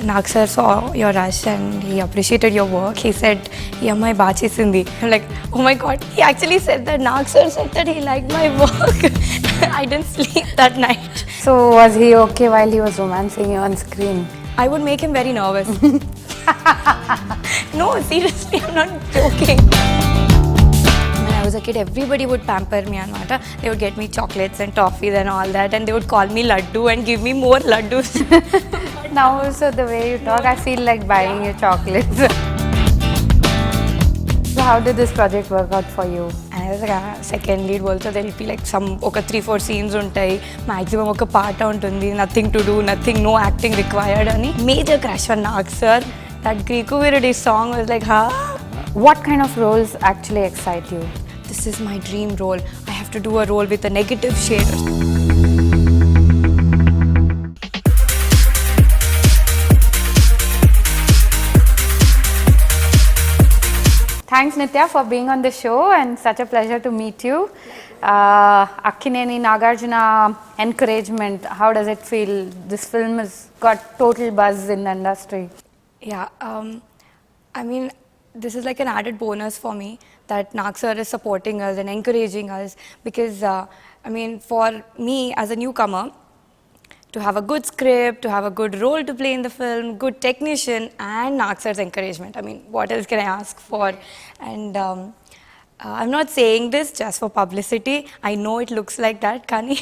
Nag sir saw your rush and he appreciated your work. He said, "Yeah, my bachi sindi." I'm like, "Oh my God!" He actually said that. Nag sir said that he liked my work. I didn't sleep that night. So was he okay while he was romancing you on screen? I would make him very nervous. No, seriously, I'm not joking. When I was a kid, everybody would pamper me, Anvata. They would get me chocolates and toffees and all that, and they would call me Laddu and give me more laddus. Now also the way you talk, I feel like buying you chocolates. So how did this project work out for you? And I was like, second lead also, there will be like some 3-4 scenes untai, maximum oka part untundi, nothing to do, nothing, no acting required ani. Major crush on Nag sir. That Greeku Virudi song was like, What kind of roles actually excite you? This is my dream role. I have to do a role with a negative shade. Thanks Nithya for being on the show and such a pleasure to meet you. Akkineni Nagarjuna encouragement, how does it feel? This film has got total buzz in the industry. Yeah, I mean, this is like an added bonus for me that Nag sir is supporting us and encouraging us because, I mean, for me as a newcomer, to have a good script, to have a good role to play in the film, good technician and Nag sir's encouragement. I mean, what else can I ask for? And I'm not saying this just for publicity. I know it looks like that, Kani.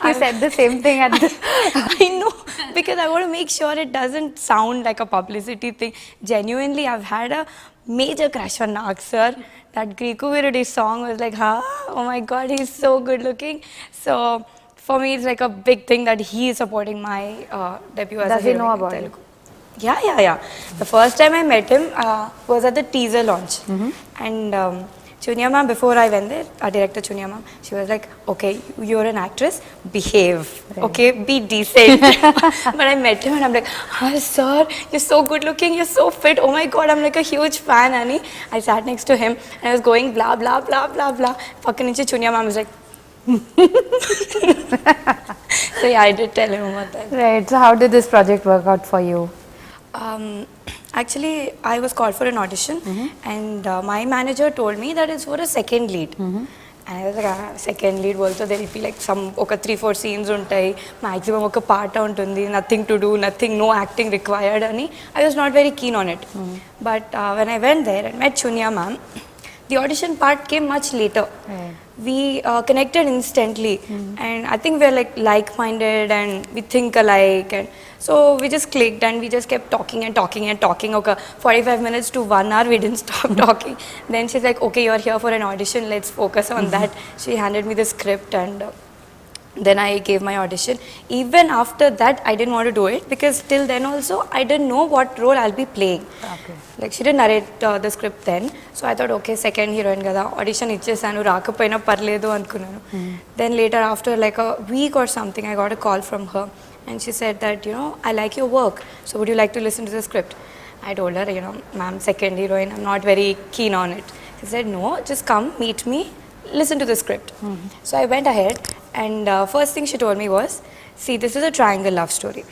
You said the same thing at the... I know, because I want to make sure it doesn't sound like a publicity thing. Genuinely, I've had a major crush on Nag sir. That Greeku Virudi song was like, oh my God, he's so good looking. So for me, it's like a big thing that he is supporting my debut as a hero. Does he know about it? Yeah. The first time I met him was at the teaser launch. And Chunia ma'am, before I went there, our director Chunia ma'am, she was like, okay, you're an actress, behave, okay, be decent. But I met him and I'm like, sir, you're so good looking, you're so fit, oh my God, I'm like a huge fan, Annie. I sat next to him and I was going blah, blah, blah, blah, blah. Fucking Chunia ma'am was like, so yeah, I did tell him about that. Right, so how did this project work out for you? Actually, I was called for an audition and my manager told me that it's for a second lead. And I was like, second lead also, there will be like some 3-4 scenes untai, maximum oka part untundi, nothing to do, nothing, no acting required ani. I was not very keen on it. But when I went there and met Chunia ma'am, the audition part came much later. We connected instantly and I think we're like-minded and we think alike, and so we just clicked and we just kept talking and talking and talking. Okay, 45 minutes to 1 hour we didn't stop talking. Then she's like, okay, you're here for an audition, let's focus on that. She handed me the script and then I gave my audition. Even after that, I didn't want to do it because till then also I didn't know what role I'll be playing. Like she didn't narrate the script then, so I thought, okay, second heroine kada audition ichesanu rakapoyina parledu anukunnanu. Then later, after like a week or something, I got a call from her and she said that, you know, I like your work, so would you like to listen to the script? I told her, you know, ma'am, second heroine, I'm not very keen on it. She said, no, just come, meet me, listen to the script. So I went ahead and first thing she told me was, see, this is a triangle love story.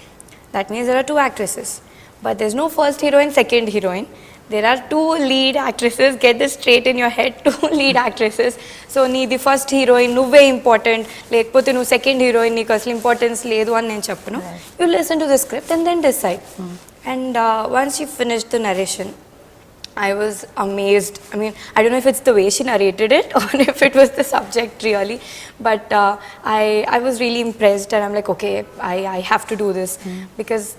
That means there are 2 actresses, but there's no first heroine, second heroine. There are 2 lead actresses, get this straight in your head, 2 lead actresses. So the first heroine, nuve important, lekapothe nu second heroine neeku asalu importance ledu ani nenu cheppanu. You listen to the script and then decide. And once she finished the narration, I was amazed. I mean, I don't know if it's the way she narrated it or if it was the subject really, but I was really impressed and I'm like, okay, I have to do this because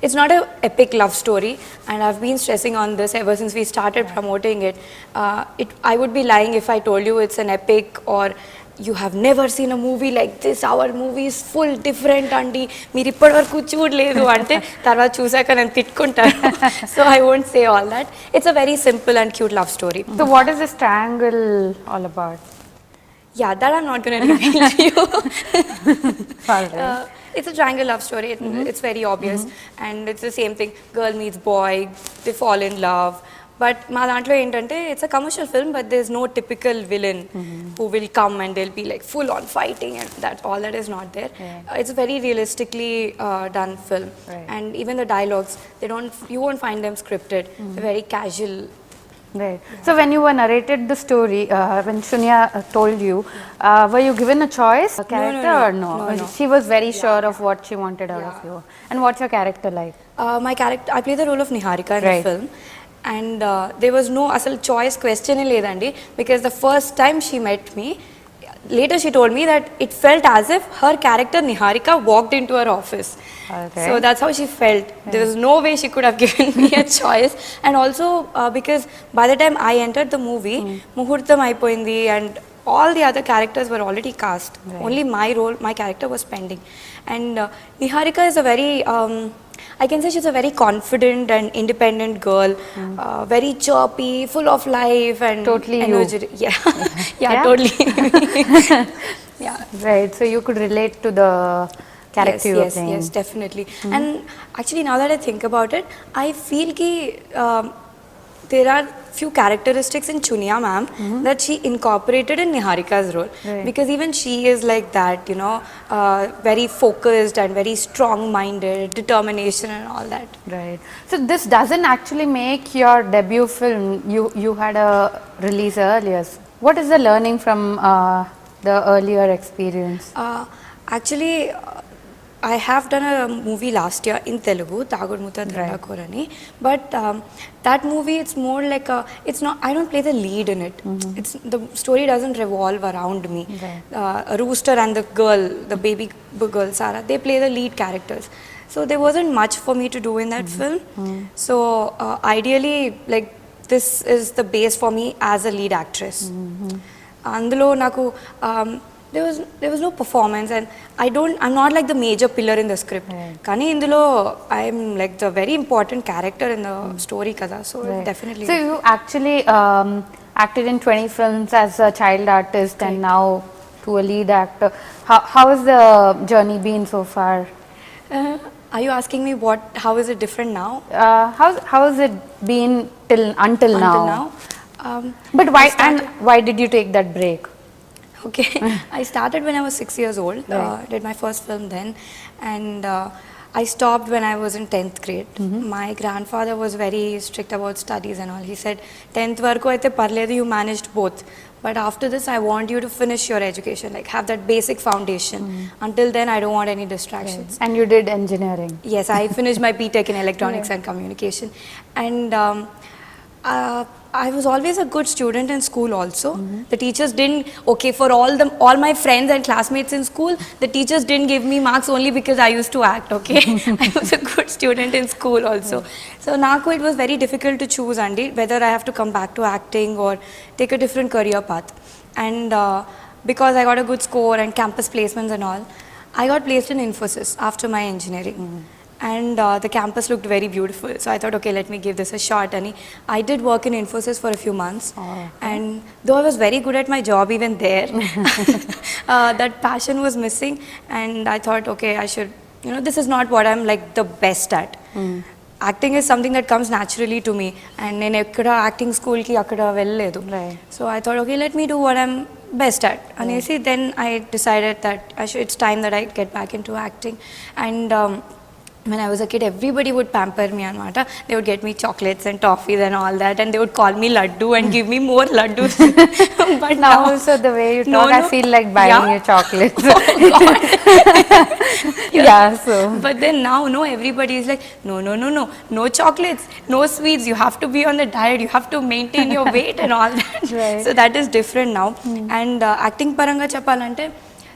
it's not an epic love story, and I've been stressing on this ever since we started promoting it. I would be lying if I told you it's an epic or you have never seen a movie like this. Our movie is full different andi. Meer ippadi varaku choodaledu ante tarvata chusaka nanu tittukuntaru. So I won't say all that. It's a very simple and cute love story. So what is this triangle all about? Yeah, that I'm not going to reveal to you. It's a triangle love story. It's very obvious, and it's the same thing. Girl meets boy, they fall in love, But మా దాంట్లో ఏంటంటే it's a commercial film, but there's no typical villain who will come and they'll be like full on fighting, and that all that is not there. It's a very realistically done film, and even the dialogues, you won't find them scripted. They're very casual. Right. So when you were narrated the story, when Chunia told you, were you given a choice, a character, or no? She was very sure of what she wanted out of you. And what's your character like? My character, I play the role of Niharika in the film, and there was no asal choice question ledandi, because the first time she met me, later she told me that it felt as if her character Niharika walked into her office. So that's how she felt. There was no way she could have given me a choice. And also because by the time I entered the movie, Muhurtam aipoyindi and all the other characters were already cast. Only my character was pending. And Niharika is a very I can say she's a very confident and independent girl, very chirpy, full of life and totally energy. You. Yeah, totally. Yeah. Right. So you could relate to the character you were playing. Yes, definitely. And actually, now that I think about it, I feel ki there are few characteristics in Chunia ma'am that she incorporated in Niharika's role, because even she is like that, you know, very focused and very strong-minded, determination and all that. Right. So this doesn't actually make your debut film. You had a release earlier. What is the learning from the earlier experience? Actually, I have done a movie last year in Telugu, Tagudmutta Dhandakorani, but that movie, it's more like it's not, I don't play the lead in it. It's, the story doesn't revolve around me. A rooster and the girl, the baby girl Sarah, they play the lead characters. So there wasn't much for me to do in that film. So ideally, like, this is the base for me as a lead actress. Andulo naku there was no performance, and I'm not like the major pillar in the script. Kani indulo I'm like the very important character in the story kada, so definitely. So you actually acted in 20 films as a child artist and now to a lead actor. How has the journey been so far? Are you asking me how is it different now? How has it been until now? But why did you take that break? Okay, I started when I was 6 years old. Did my first film then, and I stopped when I was in 10th grade. My grandfather was very strict about studies and all. He said, 10th varaku aithe parledu, you managed both. But after this, I want you to finish your education, like have that basic foundation. Until then, I don't want any distractions. And you did engineering? Yes, I finished my BTech in electronics and communication. And I was always a good student in school also. The teachers didn't, for all my friends and classmates in school, the teachers didn't give me marks only because I used to act, okay? I was a good student in school also. So Naku, it was very difficult to choose, Andy, whether I have to come back to acting or take a different career path. And because I got a good score and campus placements and all, I got placed in Infosys after my engineering. And the campus looked very beautiful. So I thought, okay, let me give this a shot. And I did work in Infosys for a few months. And though I was very good at my job even there, that passion was missing. And I thought, okay, I should, this is not what I'm like the best at. Acting is something that comes naturally to me. And in ekkada acting school ki akkada velledu. So I thought, okay, let me do what I'm best at. And you see, then I decided that it's time that I get back into acting. And when I was a kid, everybody would pamper me, anamata. They would get me chocolates and toffees and all that, and they would call me Laddu and give me more Laddus. But now also the way you talk, I feel like buying you chocolates. So. But then now, everybody is like, no chocolates, no sweets. You have to be on the diet. You have to maintain your weight and all that. So that is different now. And acting paranga cheppalante.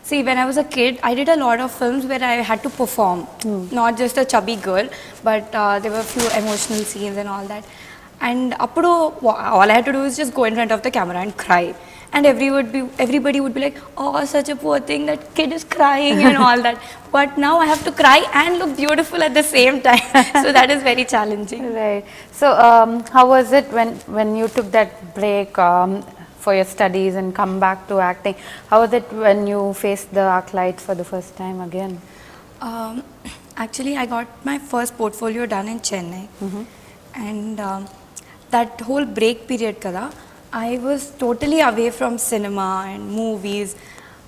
See, when I was a kid, I did a lot of films where I had to perform, not just a chubby girl, but there were a few emotional scenes and all that. And appudu, all I had to do is just go in front of the camera and cry. And everybody would be like, oh, such a poor thing, that kid is crying and all that. But now I have to cry and look beautiful at the same time. So that is very challenging. Right. So how was it when you took that break for your studies and come back to acting? How was it when you faced the arc lights for the first time again? Actually, I got my first portfolio done in Chennai. And that whole break period kada, I was totally away from cinema and movies.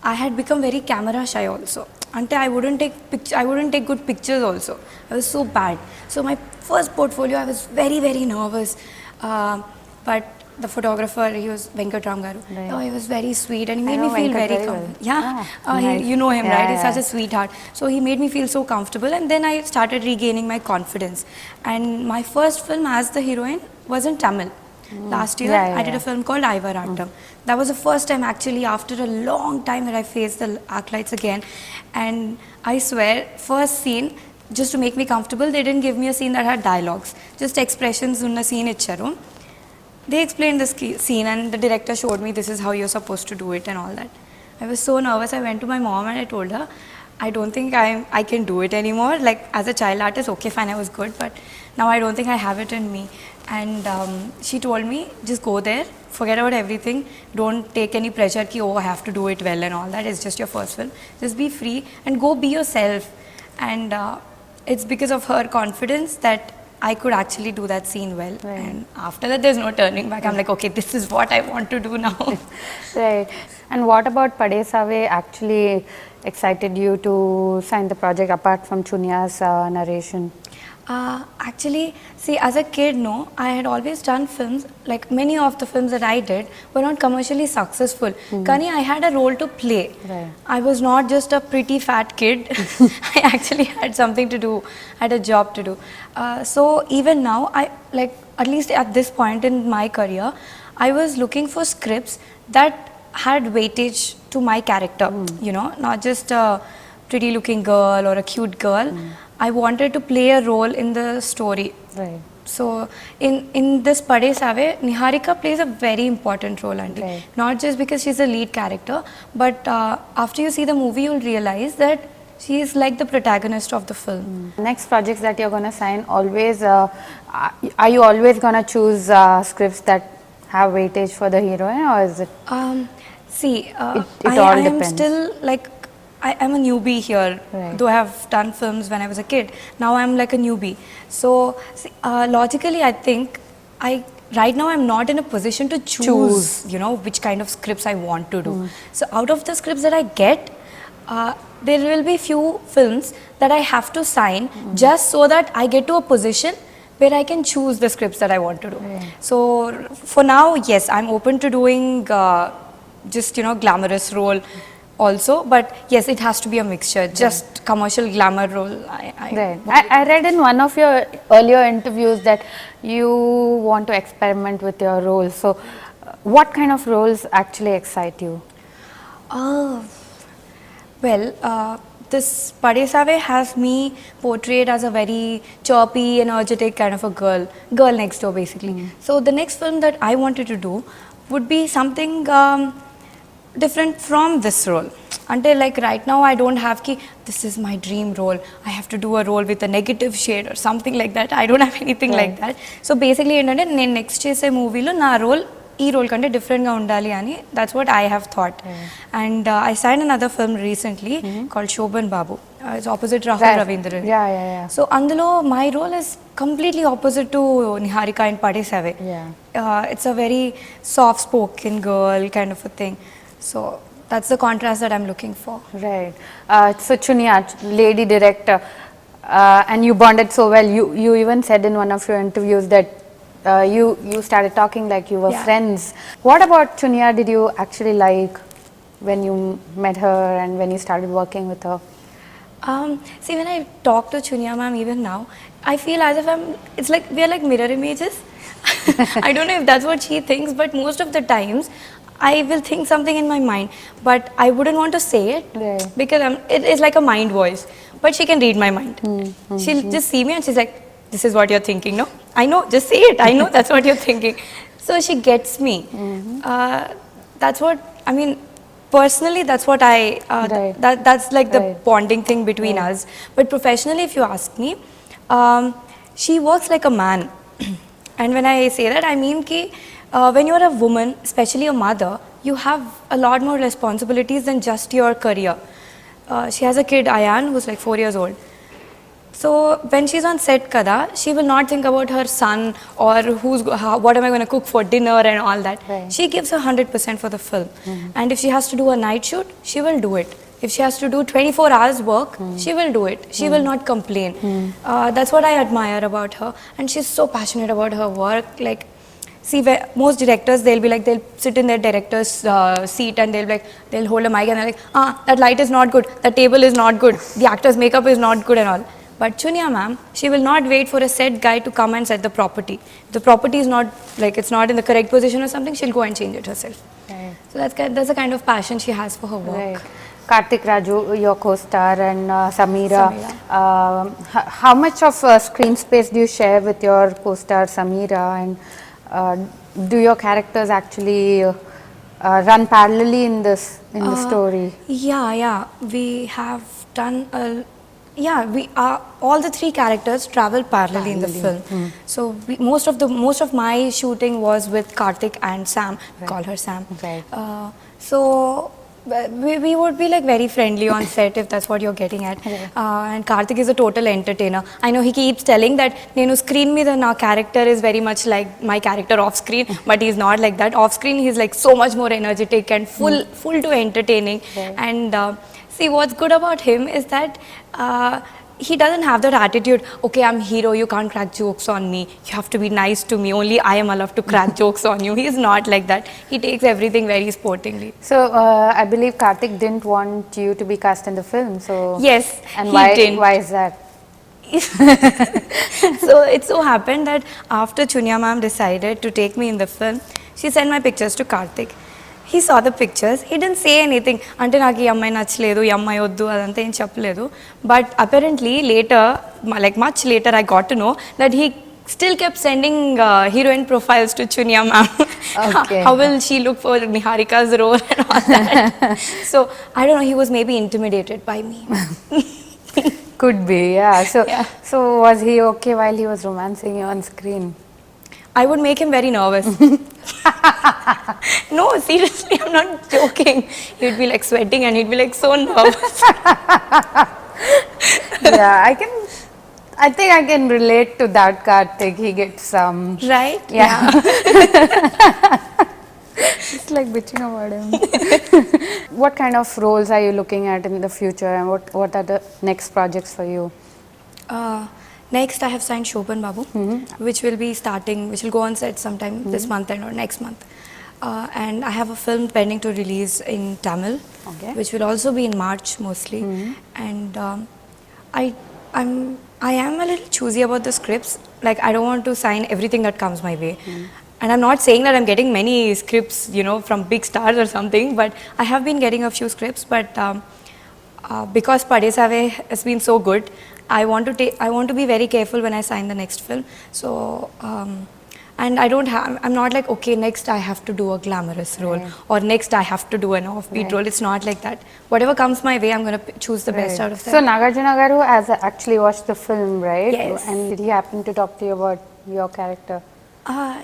I had become very camera shy also. Until I wouldn't take good pictures also. I was so bad. So my first portfolio, I was very, very nervous. But the photographer, he was Venkatram Garu. Right. Oh, he was very sweet and he made know me feel Venkat very very well. comfortable. Yeah, Nice. you know him, Yeah, right? He's yeah. such a sweetheart. So he made me feel so comfortable, and then I started regaining my confidence. And my first film as the heroine was in Tamil. Last year, Yeah, yeah, I did yeah. a film called Ivarattam. That was the first time actually after a long time that I faced the arc lights again. And I swear, first scene, just to make me comfortable, they didn't give me a scene that had dialogues. Just expressions unna scene icharu. They explained the scene and the director showed me this is how you're supposed to do it and all that. I was so nervous. I went to my mom and I told her, I don't think I can do it anymore. Like as a child artist, okay, fine, I was good, but now I don't think I have it in me. And she told me, just go there, forget about everything, don't take any pressure ki, oh, I have to do it well and all that. It's just your first film. Just be free and go be yourself. And it's because of her confidence that I could actually do that scene well. Right. And after that, there's no turning back. I'm like, okay, this is what I want to do now. Right. And what about Padesave actually excited you to sign the project apart from Chunia's narration? Actually, see, as a kid, no, I had always done films, like many of the films that I did were not commercially successful. Kani, I had a role to play. Right. I was not just a pretty fat kid. I actually had something to do, had a job to do. So even now, at least at this point in my career, I was looking for scripts that had weightage to my character, you know, not just a pretty looking girl or a cute girl. I wanted to play a role in the story. Right. So in this Padesave, Niharika plays a very important role, Auntie. Right. Not just because she's the lead character, but after you see the movie, you'll realize that she is like the protagonist of the film. Next projects that you're going to sign, always, are you always going to choose scripts that have weightage for the heroine, or is it? See, It I all am depends. still like, I'm a newbie here, Right. though I have done films when I was a kid. Now I'm like a newbie. So see, logically, I think right now I'm not in a position to choose, you know, which kind of scripts I want to do. So out of the scripts that I get, there will be few films that I have to sign just so that I get to a position where I can choose the scripts that I want to do. So for now, yes, I'm open to doing just, you know, glamorous role also, but yes, it has to be a mixture. Just commercial glamour role. Right. I read in one of your earlier interviews that you want to experiment with your roles. So, what kind of roles actually excite you? Well, this Padesave has me portrayed as a very chirpy, energetic kind of a girl next door basically. So the next film that I wanted to do would be something different from this role. Until like right now I don't have this is my dream role, I have to do a role with a negative shade or something like that. I don't have anything like that. So basically ఏంటంటే నేను next చేసే మూవీలో నా role ఈ role కంటే డిఫరెంట్గా ఉండాలి అని that's what I have thought. And I signed another film recently called Shobhan Babu. It's opposite Rahul Ravindran. Yeah. So అందులో my role is completely opposite to Niharika in Padesave. It's a very soft spoken girl kind of a thing. So that's the contrast that I'm looking for. Right. So Chunia, lady director, and you bonded so well. You even said in one of your interviews that you started talking like you were friends. What about Chunia did you actually like when you met her and when you started working with her? See, when I talk to Chunia ma'am even now, I feel as if it's like we are like mirror images. I don't know if that's what she thinks, but most of the times I will think something in my mind, but I wouldn't want to say it because it is like a mind voice. But she can read my mind. She'll just see me and she's like, "This is what you're thinking, no? I know. Just say it. I know that's what you're thinking." So she gets me. That's what I mean. Personally, that's what that's like the bonding thing between us. But professionally, if you ask me, she works like a man. And when I say that, I mean ki when you're a woman, especially a mother, you have a lot more responsibilities than just your career. She has a kid, Ayan, who's like 4 years old. So when she's on set kada, she will not think about her son or what am I going to cook for dinner and all that. Right. She gives her 100% for the film. And if she has to do a night shoot, she will do it. If she has to do 24 hours work, she will do it. She will not complain. That's what I admire about her. And she's so passionate about her work. Like, see, most directors, they'll be like, they'll sit in their director's seat and they'll hold a mic and they're like, that light is not good, that table is not good, the actor's makeup is not good and all. But Chunia ma'am, she will not wait for a set guy to come and set the property. If the property is not, like, it's not in the correct position or something, she'll go and change it herself. Right. So that's the kind of passion she has for her work. Right. Karthik Raju, your co-star, and Samira. How much of screen space do you share with your co-star Samira? And do your characters actually run parallelly in the story? Yeah. We have done we are all the three characters travel parallelly in the film. So most of my shooting was with Karthik and Sam. We call her Sam. Right. So we would be like very friendly on set, if that's what you're getting at. And Karthik is a total entertainer. I know he keeps telling that nenu screen meeda na character is very much like my character off screen, but he's not like that. Off screen he's like so much more energetic and full to entertaining. And see, what's good about him is that he doesn't have that attitude, okay, I'm hero, you can't crack jokes on me, you have to be nice to me, only I am allowed to crack jokes on you. He's not like that. He takes everything very sportingly. So I believe Karthik didn't want you to be cast in the film. So yes, and he didn't. Why is that? So it so happened that after Chunia ma'am decided to take me in the film, she sent my pictures to Karthik. He saw the pictures, he didn't say anything. Ante naaki ee ammai nachaledu, ee ammai oddu adantha em cheppaledu. But apparently later, like much later, I got to know that he still kept sending heroine profiles to Chunia ma'am. Okay. How will she look for Niharika's role and all that. So I don't know, he was maybe intimidated by me. Could be, yeah. Yeah. So was he okay while he was romancing you on screen? I would make him very nervous. No, seriously, I'm not joking. He'd be like sweating and he'd be like so nervous. Yeah, I think I can relate to that, Karthik. He gets some. Right? Yeah. It's like bitching about him. What kind of roles are you looking at in the future, and what are the next projects for you? Next, I have signed Shobhan Babu, which will be starting, which will go on set sometime this month or next month. And I have a film pending to release in Tamil, which will also be in March mostly. And I am a little choosy about the scripts. Like, I don't want to sign everything that comes my way. And I'm not saying that I'm getting many scripts, you know, from big stars or something, but I have been getting a few scripts. But because Padesave has been so good, I want to be very careful when I sign the next film. So and I'm not like, okay, next I have to do a glamorous role, or next I have to do an offbeat role. It's not like that. Whatever comes my way, I'm going to choose the best out of that. So Nagarjuna garu has actually watched the film, right? Yes. And did he happen to talk to you about your character?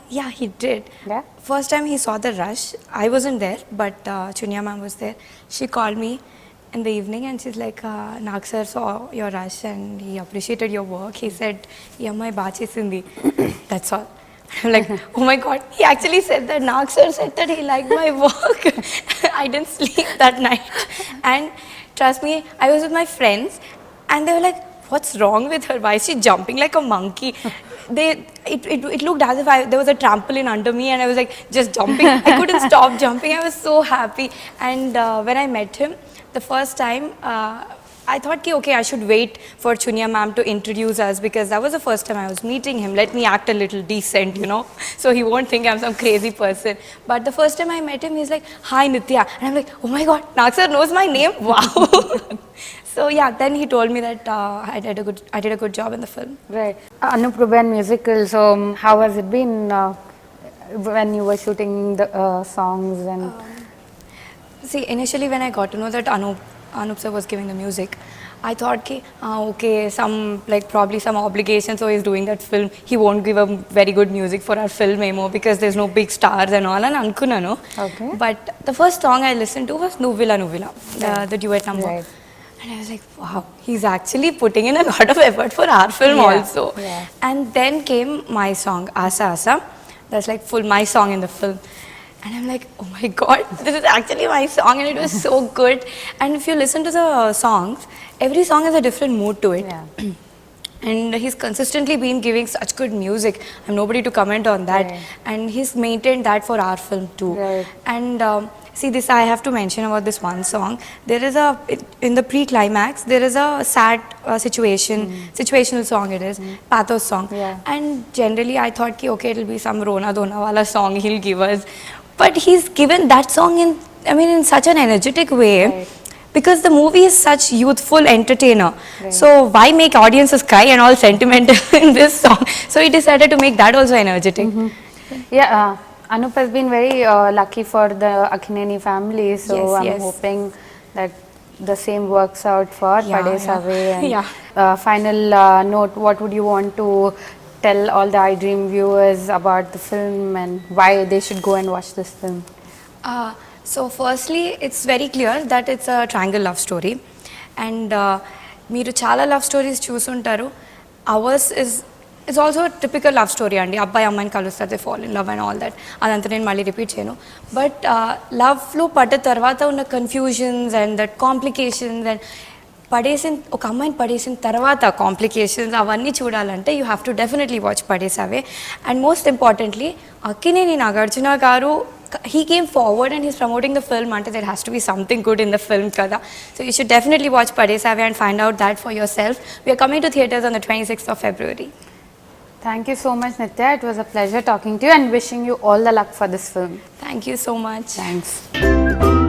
Yeah, he did. Yeah? First time he saw the rush, I wasn't there, but Chunia ma'am was there. She called me in the evening and she's like, Nag sir saw your rush and he appreciated your work. He said, "Yammai baa chesindi." That's all. I'm like, oh my God. He actually said that. Nag sir said that he liked my work. I didn't sleep that night. And trust me, I was with my friends and they were like, what's wrong with her? Why is she jumping like a monkey? It looked as if there was a trampoline under me and I was like just jumping. I couldn't stop jumping. I was so happy. And when I met him the first time, I thought, okay, I should wait for Chunia ma'am to introduce us, because that was the first time I was meeting him. Let me act a little decent, you know, so he won't think I'm some crazy person. But the first time I met him, he's like, "Hi Nithya," and I'm like, oh my God, Nag sir knows my name. Wow. So yeah, then he told me that I did a good job in the film. Right. Anup Rubens musical. So how has it been when you were shooting the songs and? See, initially when I got to know that Anup sir was giving the music, I thought, okay, probably some obligation, so he's doing that film. He won't give a very good music for our film anymore because there's no big stars and all. And Ankunano. Okay. But the first song I listened to was Nuvvila Nuvvila, the duet number. Right. And I was like, wow, he's actually putting in a lot of effort for our film also. Yeah. And then came my song, Asa Asa. That's like full my song in the film. And I'm like, oh my God, this is actually my song, and it was so good. And if you listen to the songs, every song has a different mood to it. Yeah. And he's consistently been giving such good music. I'm nobody to comment on that. Right. And he's maintained that for our film too. Right. And see, this I have to mention about this one song. There is in the pre-climax, there is a sad situational song it is, pathos song. Yeah. And generally I thought, ki, okay, it'll be some Rona Dona wala song he'll give us. But he's given that song in such an energetic way. Right. Because the movie is such youthful entertainer. Right. So why make audiences cry and all sentimental in this song? So he decided to make that also energetic. Yeah, Anup has been very lucky for the Akkineni family, so Yes, I'm yes. hoping that the same works out for Yeah, Padesave. yeah. And Yeah. final note, what would you want to tell all the iDream viewers about the film and why they should go and watch this film? So firstly, it's very clear that it's a triangle love story. And మీరు చాలా love stories చూసుంటారు. Ours is also a typical love story అండి. అబ్బాయి అమ్మాయిని కలుస్తారు, they fall in love and all that. అదంతా నేను మళ్ళీ రిపీట్ చేయను. బట్ లవ్లో పడ్డ తర్వాత ఉన్న confusions and that complications and ఒక అమ్మాయిని పడేసిన తర్వాత కాంప్లికేషన్స్ అవన్నీ చూడాలంటే you have to definitely watch Padesave. And most importantly Akkineni Nagarjuna garu he came forward and he's promoting the film ante there has to be something good in the film kada. So you should definitely watch Padesave and find out that for yourself. We are coming to theatres on the 26th of February. Thank you so much, Nithya. It was a pleasure talking to you and wishing you all the luck for this film. Thank you so much. Thanks.